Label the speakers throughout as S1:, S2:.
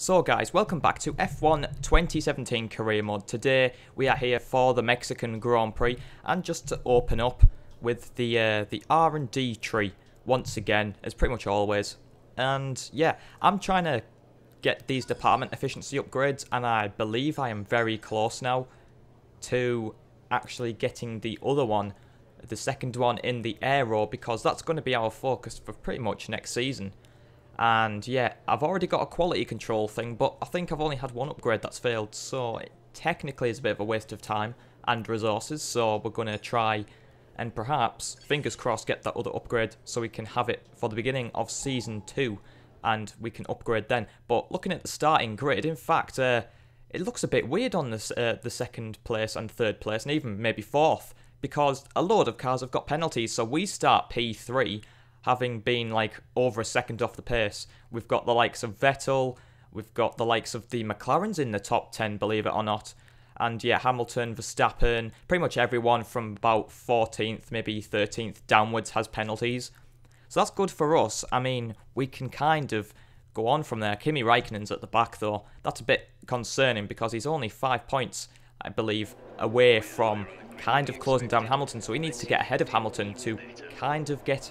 S1: So guys, welcome back to F1 2017 Career Mode. Today we are here for the Mexican Grand Prix, and just to open up with the R&D tree once again, as pretty much always. And yeah, I'm trying to get these department efficiency upgrades, and I believe I am very close now to actually getting the other one, the second one in the aero, because that's going to be our focus for pretty much next season. And yeah, I've already got a quality control thing, but I think I've only had one upgrade that's failed, so it technically is a bit of a waste of time and resources. So we're going to try and perhaps, fingers crossed, get that other upgrade so we can have it for the beginning of Season 2 and we can upgrade then. But looking at the starting grid, in fact, it looks a bit weird on this, the second place and third place, and even maybe fourth, because a load of cars have got penalties. So we start P3, having been like over a second off the pace. We've got the likes of Vettel, we've got the likes of the McLarens in the top 10, believe it or not. And yeah, Hamilton, Verstappen, pretty much everyone from about 14th, maybe 13th downwards has penalties. So that's good for us. I mean, we can kind of go on from there. Kimi Raikkonen's at the back though. That's a bit concerning because he's only 5 points, I believe, away from kind of closing down Hamilton. So he needs to get ahead of Hamilton to kind of get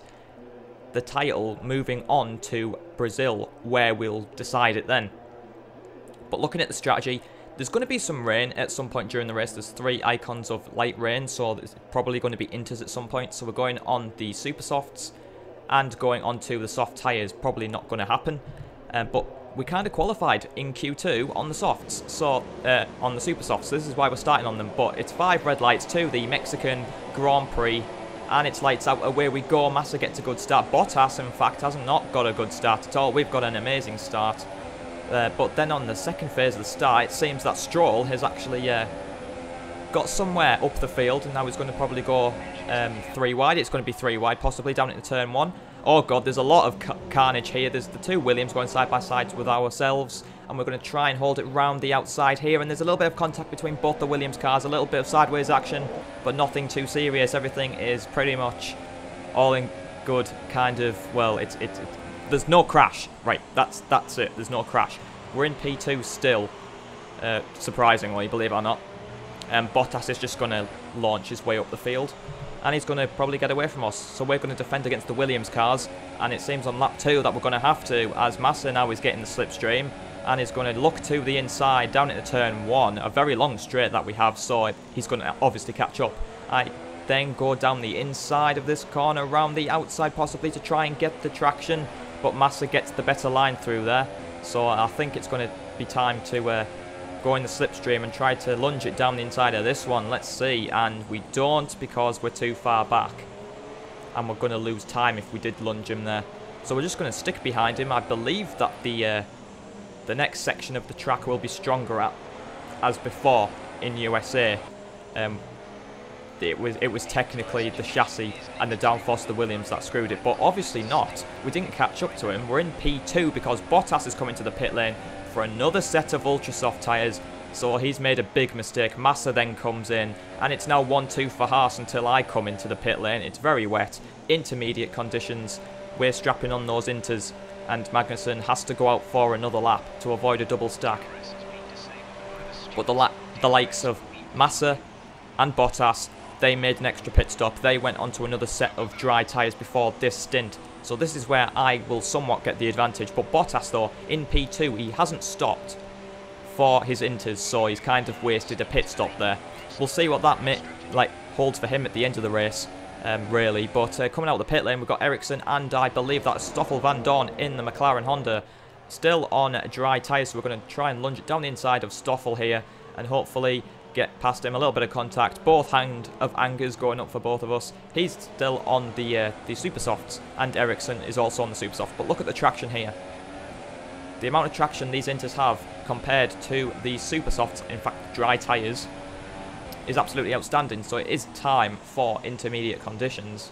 S1: the title moving on to Brazil, where we'll decide it then. But looking at the strategy, there's going to be some rain at some point during the race. There's 3 icons of light rain, so there's probably going to be inters at some point. So we're going on the super softs and going onto the soft tyres. Probably not going to happen, but we kind of qualified in Q2 on the softs, so on the super softs. So this is why we're starting on them. But it's 5 red lights to the Mexican Grand Prix, and it's lights out. Away we go. Massa gets a good start. Bottas, in fact, has not got a good start at all. We've got an amazing start. But then on the second phase of the start, it seems that Stroll has actually got somewhere up the field, and now he's going to probably go 3 wide. It's going to be 3 wide, possibly down into turn 1. Oh god, there's a lot of carnage here. There's the 2 Williams going side by side with ourselves, and we're going to try and hold it round the outside here. And there's a little bit of contact between both the Williams cars, a little bit of sideways action, but nothing too serious. Everything is pretty much all in good kind of, well, there's no crash. Right, that's it. There's no crash. We're in P2 still, surprisingly, believe it or not. Bottas is just going to launch his way up the field, and he's going to probably get away from us. So we're going to defend against the Williams cars, and it seems on lap 2 that we're going to have to, as Massa now is getting the slipstream, and is going to look to the inside down into turn 1, a very long straight that we have, so he's going to obviously catch up. I then go down the inside of this corner, around the outside possibly, to try and get the traction, but Massa gets the better line through there. So I think it's going to be time to go in the slipstream and try to lunge it down the inside of this one. Let's see, and we don't, because we're too far back, and we're going to lose time if we did lunge him there. So we're just going to stick behind him. I believe that the next section of the track will be stronger as before in USA. It was technically the chassis and the downforce of the Williams that screwed it, but obviously not. We didn't catch up to him. We're in P2 because Bottas is coming to the pit lane for another set of ultra soft tyres, so he's made a big mistake. Massa then comes in, and it's now 1-2 for Haas until I come into the pit lane. It's very wet, intermediate conditions. We're strapping on those inters, and Magnussen has to go out for another lap to avoid a double stack. But the likes of Massa and Bottas, they made an extra pit stop. They went onto another set of dry tyres before this stint. So this is where I will somewhat get the advantage. But Bottas, though, in P2, he hasn't stopped for his inters, so he's kind of wasted a pit stop there. We'll see what that holds for him at the end of the race, really. But coming out of the pit lane, we've got Ericsson, and I believe that's Stoffel Van Dorn in the McLaren Honda, still on dry tyres. So we're going to try and lunge it down the inside of Stoffel here, and hopefully get past him. A little bit of contact. Both hand of angers going up for both of us. He's still on the super softs, and Ericsson is also on the super soft. But look at the traction here. The amount of traction these inters have compared to the super softs, in fact dry tyres, is absolutely outstanding. So it is time for intermediate conditions,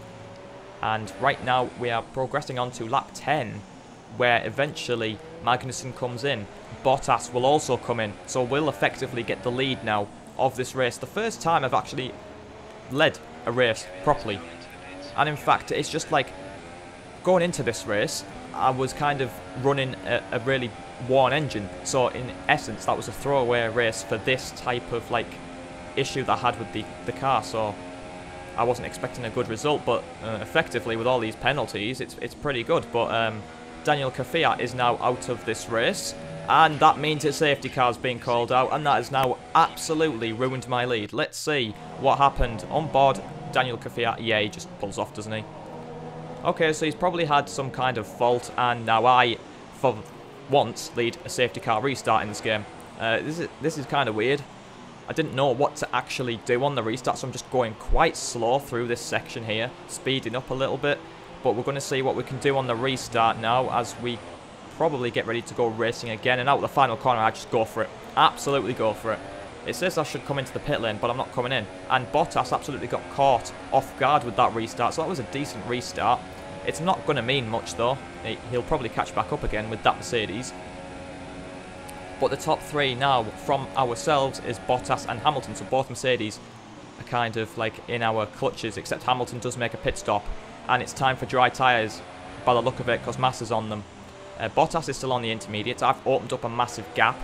S1: and right now we are progressing on to lap 10, where eventually Magnussen comes in. Bottas will also come in, so we'll effectively get the lead now of this race. The first time I've actually led a race properly, and in fact it's just like going into this race I was kind of running a really worn engine. So in essence, that was a throwaway race for this type of like issue that I had with the car. So I wasn't expecting a good result, but effectively with all these penalties, it's pretty good. But Daniel Kvyat is now out of this race, and that means his safety car is being called out, and that has now absolutely ruined my lead. Let's see what happened on board Daniel Kvyat. Yeah, he just pulls off, doesn't he? Okay, so he's probably had some kind of fault, and now I, for once, lead a safety car restart in this game. This is kind of weird. I didn't know what to actually do on the restart, so I'm just going quite slow through this section here, speeding up a little bit. But we're going to see what we can do on the restart now as we probably get ready to go racing again. And out of the final corner, I just go for it. Absolutely go for it. It says I should come into the pit lane, but I'm not coming in. And Bottas absolutely got caught off guard with that restart, so that was a decent restart. It's not going to mean much though. He'll probably catch back up again with that Mercedes. But the top three now from ourselves is Bottas and Hamilton. So both Mercedes are kind of like in our clutches, except Hamilton does make a pit stop. And it's time for dry tyres by the look of it, because Massa's on them. Bottas is still on the intermediates. I've opened up a massive gap.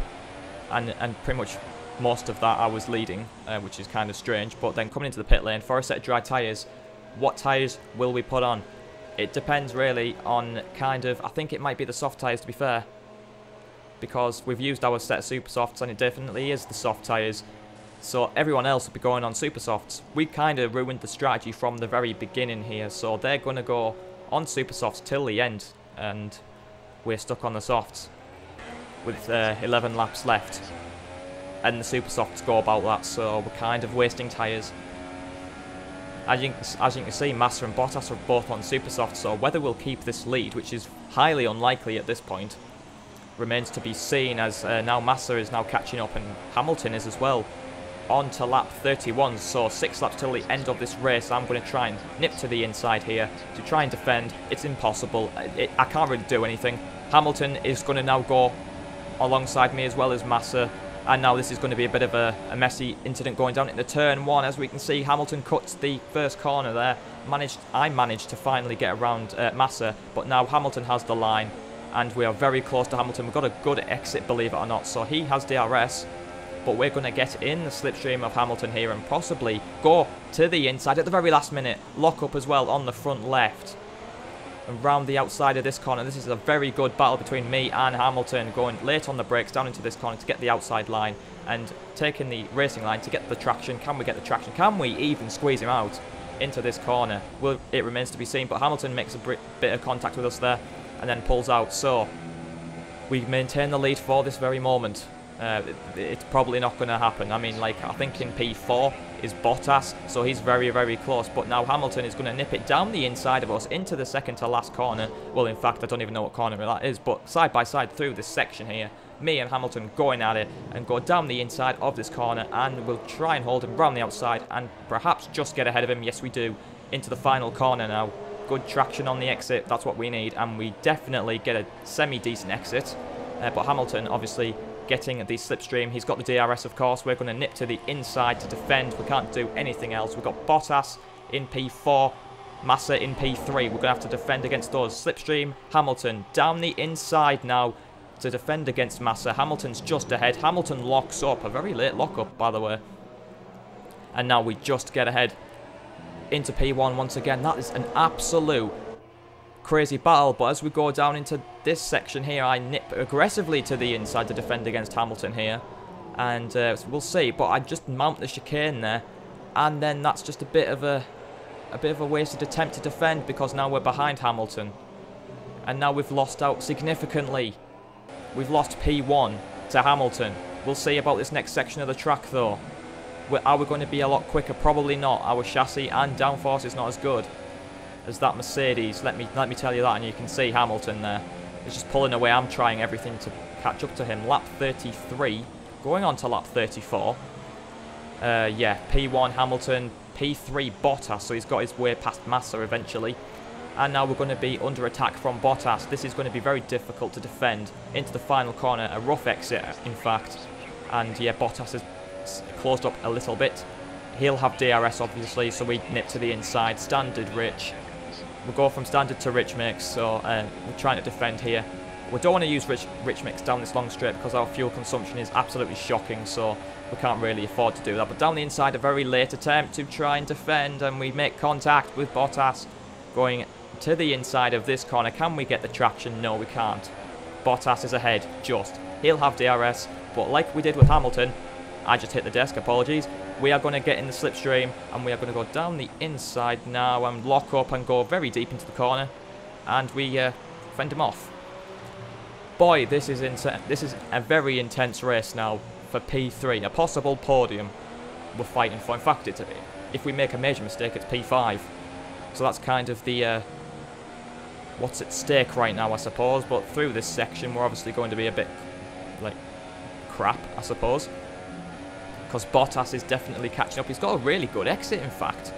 S1: And pretty much most of that I was leading, which is kind of strange. But then coming into the pit lane for a set of dry tyres, what tyres will we put on? It depends really on kind of, I think it might be the soft tyres to be fair. Because we've used our set of super softs and it definitely is the soft tyres. So everyone else will be going on super softs. We kind of ruined the strategy from the very beginning here. So they're going to go on super softs till the end. And we're stuck on the softs with 11 laps left. And the super softs go about that. So we're kind of wasting tyres. As you can see, Massa and Bottas are both on super softs. So whether we'll keep this lead, which is highly unlikely at this point, remains to be seen, as now Massa is now catching up and Hamilton is as well. On to lap 31, so 6 laps till the end of this race. I'm going to try and nip to the inside here to try and defend. It's impossible. I can't really do anything. Hamilton is going to now go alongside me as well as Massa. And now this is going to be a bit of a messy incident going down into turn 1. As we can see, Hamilton cuts the first corner there. I managed to finally get around Massa, but now Hamilton has the line. And we are very close to Hamilton. We've got a good exit, believe it or not. So he has DRS, but we're going to get in the slipstream of Hamilton here and possibly go to the inside at the very last minute. Lock up as well on the front left. And round the outside of this corner. This is a very good battle between me and Hamilton, going late on the brakes down into this corner to get the outside line and taking the racing line to get the traction. Can we get the traction? Can we even squeeze him out into this corner? Well, it remains to be seen, but Hamilton makes a bit of contact with us there and then pulls out. So we maintain the lead for this very moment. It's probably not going to happen. I mean, like, I think in P4 is Bottas, so he's very, very close. But now Hamilton is going to nip it down the inside of us into the second to last corner. Well, in fact, I don't even know what corner that is, but side by side through this section here, me and Hamilton going at it and go down the inside of this corner, and we'll try and hold him round the outside and perhaps just get ahead of him. Yes, we do. Into the final corner now. Good traction on the exit, that's what we need, and we definitely get a semi-decent exit. But Hamilton obviously getting the slipstream. He's got the DRS, of course. We're going to nip to the inside to defend. We can't do anything else. We've got Bottas in P4, Massa in P3. We're going to have to defend against those. Slipstream, Hamilton down the inside now to defend against Massa. Hamilton's just ahead. Hamilton locks up. A very late lock-up, by the way. And now we just get ahead into P1 once again. That is an absolute crazy battle, but as we go down into this section here, I nip aggressively to the inside to defend against Hamilton here, and we'll see. But I just mount the chicane there, and then that's just a bit of a wasted attempt to defend, because now we're behind Hamilton, and now we've lost out significantly. We've lost P1 to Hamilton. We'll see about this next section of the track though. Are we going to be a lot quicker? Probably not. Our chassis and downforce is not as good as that Mercedes. Let me tell you that. And you can see Hamilton there is just pulling away. I'm trying everything to catch up to him. Lap 33, going on to lap 34. Yeah, P1 Hamilton, P3 Bottas, so he's got his way past Massa eventually. And now we're going to be under attack from Bottas. This is going to be very difficult to defend into the final corner. A rough exit, in fact. And yeah, Bottas has closed up a little bit. He'll have DRS obviously, so we nip to the inside. Standard rich. We'll go from standard to rich mix, so we're trying to defend here. We don't want to use rich mix down this long straight because our fuel consumption is absolutely shocking, so we can't really afford to do that. But down the inside, a very late attempt to try and defend, and we make contact with Bottas going to the inside of this corner. Can we get the traction? No, we can't. Bottas is ahead, just. He'll have DRS, but like we did with Hamilton, I just hit the desk, apologies. We are going to get in the slipstream, and we are going to go down the inside now and lock up and go very deep into the corner, and we fend him off. Boy, this is a very intense race now for P3, a possible podium we're fighting for. In fact, if we make a major mistake, it's P5. So that's kind of the what's at stake right now, I suppose. But through this section, we're obviously going to be a bit like crap, I suppose, because Bottas is definitely catching up. He's got a really good exit, in fact,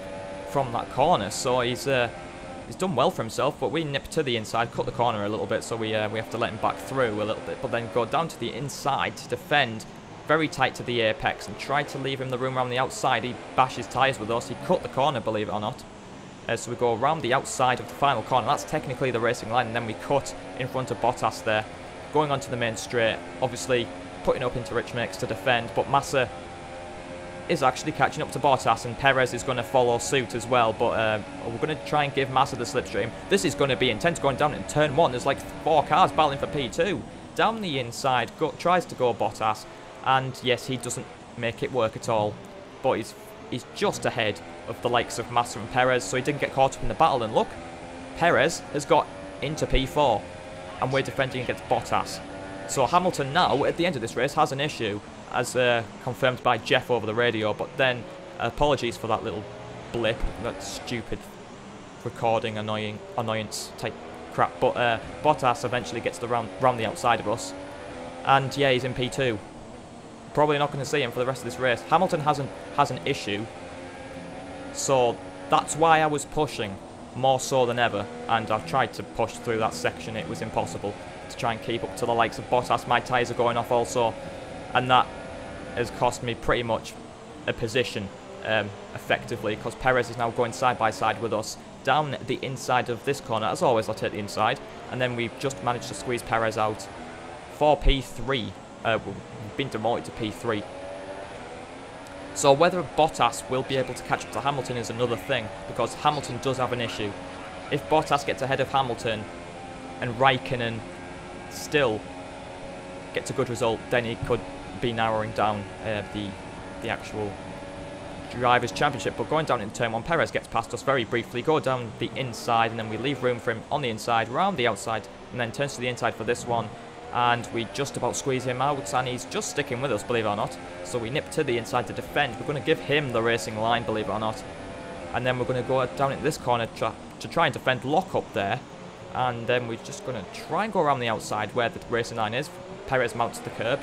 S1: from that corner, so he's done well for himself. But we nip to the inside, cut the corner a little bit, so we have to let him back through a little bit, but then go down to the inside to defend very tight to the apex and try to leave him the room around the outside. He bashes tyres with us. He cut the corner, believe it or not. So we go around the outside of the final corner. That's technically the racing line, and then we cut in front of Bottas there, going onto the main straight, obviously putting up into rich mix to defend, but Massa is actually catching up to Bottas, and Perez is going to follow suit as well, but we're going to try and give Massa the slipstream. This is going to be intense going down in turn 1. There's like 4 cars battling for P2. Down the inside, tries to go Bottas, and yes, he doesn't make it work at all, but he's just ahead of the likes of Massa and Perez, so he didn't get caught up in the battle. And look, Perez has got into P4, and we're defending against Bottas. So Hamilton now, at the end of this race, has an issue, as confirmed by Jeff over the radio. But then, apologies for that little blip, that stupid recording annoyance type crap. But Bottas eventually gets round the outside of us, and yeah, he's in P2. Probably not going to see him for the rest of this race. Hamilton has an issue, so that's why I was pushing more so than ever, and I've tried to push through that section. It was impossible to try and keep up to the likes of Bottas. My tyres are going off also, and that has cost me pretty much a position effectively, because Perez is now going side by side with us down the inside of this corner. As always, I'll take the inside, and then we've just managed to squeeze Perez out for P3. We've been demoted to P3. So whether Bottas will be able to catch up to Hamilton is another thing, because Hamilton does have an issue. If Bottas gets ahead of Hamilton and Raikkonen still gets a good result, then he could be narrowing down the actual Drivers' Championship. But going down in turn 1, Perez gets past us very briefly, go down the inside, and then we leave room for him on the inside, round the outside, and then turns to the inside for this one. And we just about squeeze him out, and he's just sticking with us, believe it or not. So we nip to the inside to defend. We're going to give him the racing line, believe it or not. And then we're going to go down into this corner to try and defend, lock up there. And then we're just going to try and go around the outside where the racing line is. Perez mounts the curb,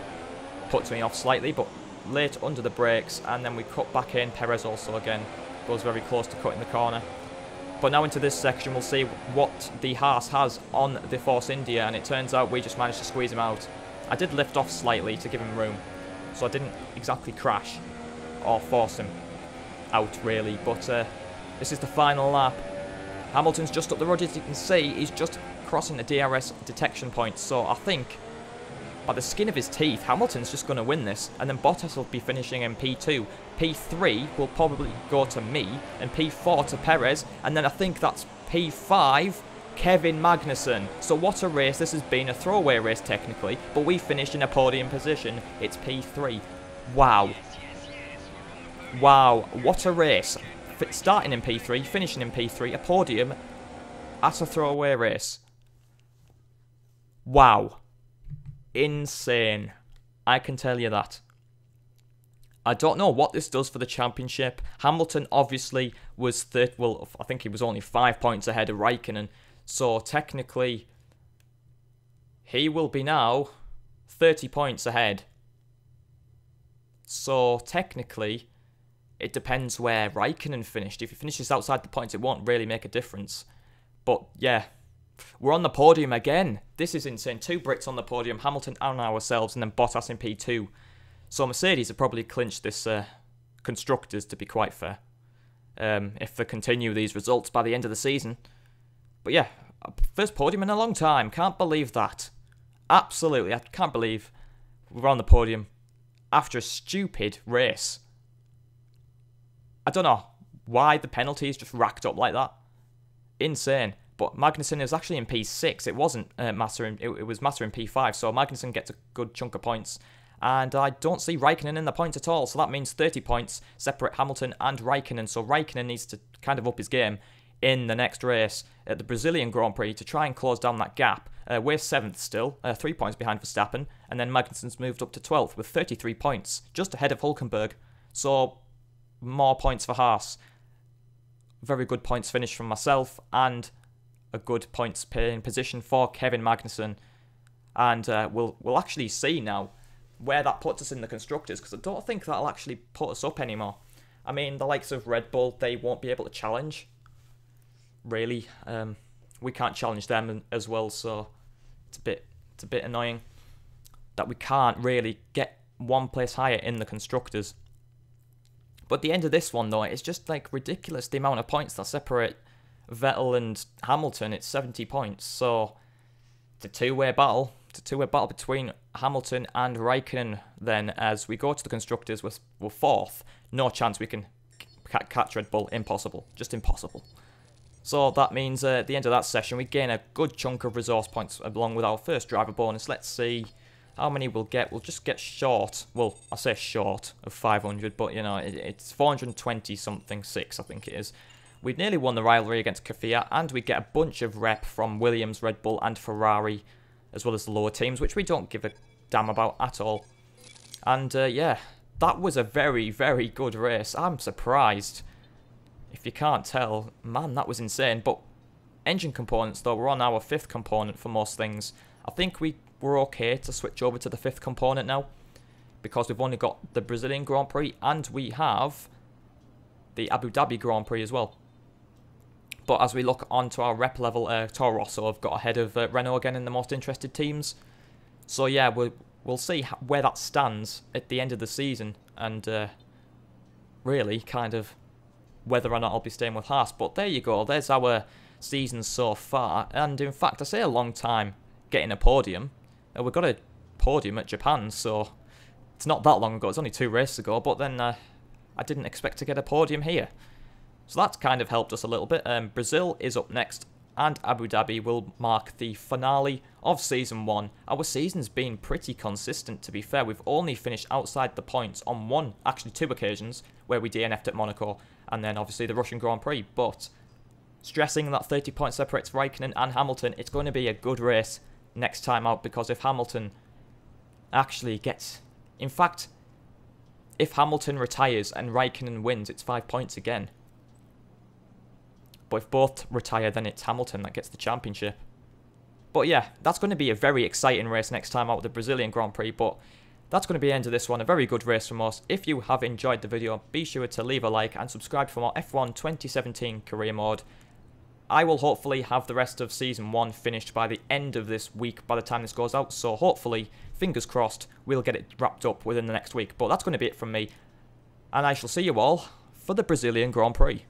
S1: puts me off slightly, but late under the brakes. And then we cut back in. Perez also again goes very close to cutting the corner. But now into this section, we'll see what the Haas has on the Force India, and it turns out we just managed to squeeze him out. I did lift off slightly to give him room, so I didn't exactly crash or force him out really, but this is the final lap. Hamilton's just up the road, as you can see. He's just crossing the DRS detection point, so I think by the skin of his teeth, Hamilton's just going to win this, and then Bottas will be finishing in P2. P3 will probably go to me, and P4 to Perez, and then I think that's P5, Kevin Magnussen. So what a race this has been, a throwaway race technically, but we finished in a podium position. It's P3. Wow. Wow, what a race. Starting in P3, finishing in P3, a podium at a throwaway race. Wow. Insane. I can tell you that. I don't know what this does for the championship. Hamilton obviously was well, I think he was only 5 points ahead of Raikkonen. So technically, he will be now 30 points ahead. So technically, it depends where Raikkonen finished. If he finishes outside the points, it won't really make a difference. But yeah, we're on the podium again. This is insane. 2 Brits on the podium, Hamilton and ourselves, and then Bottas in P2. So Mercedes have probably clinched this Constructors, to be quite fair, if they continue these results by the end of the season. But yeah, first podium in a long time. Can't believe that. Absolutely, I can't believe we're on the podium after a stupid race. I don't know why the penalties just racked up like that. Insane. But Magnussen is actually in P6. It wasn't Massa. It was Massa in P5. So Magnussen gets a good chunk of points. And I don't see Raikkonen in the points at all. So that means 30 points separate Hamilton and Raikkonen. So Raikkonen needs to kind of up his game in the next race at the Brazilian Grand Prix to try and close down that gap. We're 7th still, 3 points behind Verstappen. And then Magnussen's moved up to 12th with 33 points, just ahead of Hülkenberg. So more points for Haas. Very good points finish from myself, and a good points in position for Kevin Magnussen. And we'll actually see now where that puts us in the Constructors, because I don't think that'll actually put us up anymore. I mean, the likes of Red Bull, they won't be able to challenge, really. We can't challenge them as well, so it's a bit annoying that we can't really get one place higher in the Constructors. But at the end of this one, though, it's just like ridiculous the amount of points that separate Vettel and Hamilton. It's 70 points, so it's a two-way battle. It's a two-way battle between Hamilton and Raikkonen. Then, as we go to the Constructors, we're 4th. No chance we can catch Red Bull. Impossible. Just impossible. So that means at the end of that session, we gain a good chunk of resource points along with our first driver bonus. Let's see how many we'll get. We'll just get short. Well, I say short of 500, but you know, it's 420 something, 6 I think it is. We nearly won the rivalry against Kvyat, and we get a bunch of rep from Williams, Red Bull and Ferrari, as well as the lower teams, which we don't give a damn about at all. And yeah, that was a very, very good race. I'm surprised. If you can't tell, man, that was insane. But engine components, though, we're on our 5th component for most things. I think we're okay to switch over to the 5th component now, because we've only got the Brazilian Grand Prix and we have the Abu Dhabi Grand Prix as well. But as we look onto our rep level, Toro Rosso have got ahead of Renault again in the most interested teams. So yeah, we'll see where that stands at the end of the season, and really kind of whether or not I'll be staying with Haas. But there you go, there's our season so far. And in fact, I say a long time getting a podium. We got a podium at Japan, so it's not that long ago. It's only 2 races ago, but then I didn't expect to get a podium here. So that's kind of helped us a little bit. Brazil is up next, and Abu Dhabi will mark the finale of Season 1. Our season's been pretty consistent, to be fair. We've only finished outside the points on actually 2 occasions, where we DNF'd at Monaco, and then obviously the Russian Grand Prix. But stressing that 30 points separates Raikkonen and Hamilton, it's going to be a good race next time out, because if Hamilton actually gets... In fact, if Hamilton retires and Raikkonen wins, it's 5 points again. But if both retire, then it's Hamilton that gets the championship. But yeah, that's going to be a very exciting race next time out with the Brazilian Grand Prix. But that's going to be the end of this one. A very good race from us. If you have enjoyed the video, be sure to leave a like and subscribe for more F1 2017 career mode. I will hopefully have the rest of Season 1 finished by the end of this week by the time this goes out. So hopefully, fingers crossed, we'll get it wrapped up within the next week. But that's going to be it from me. And I shall see you all for the Brazilian Grand Prix.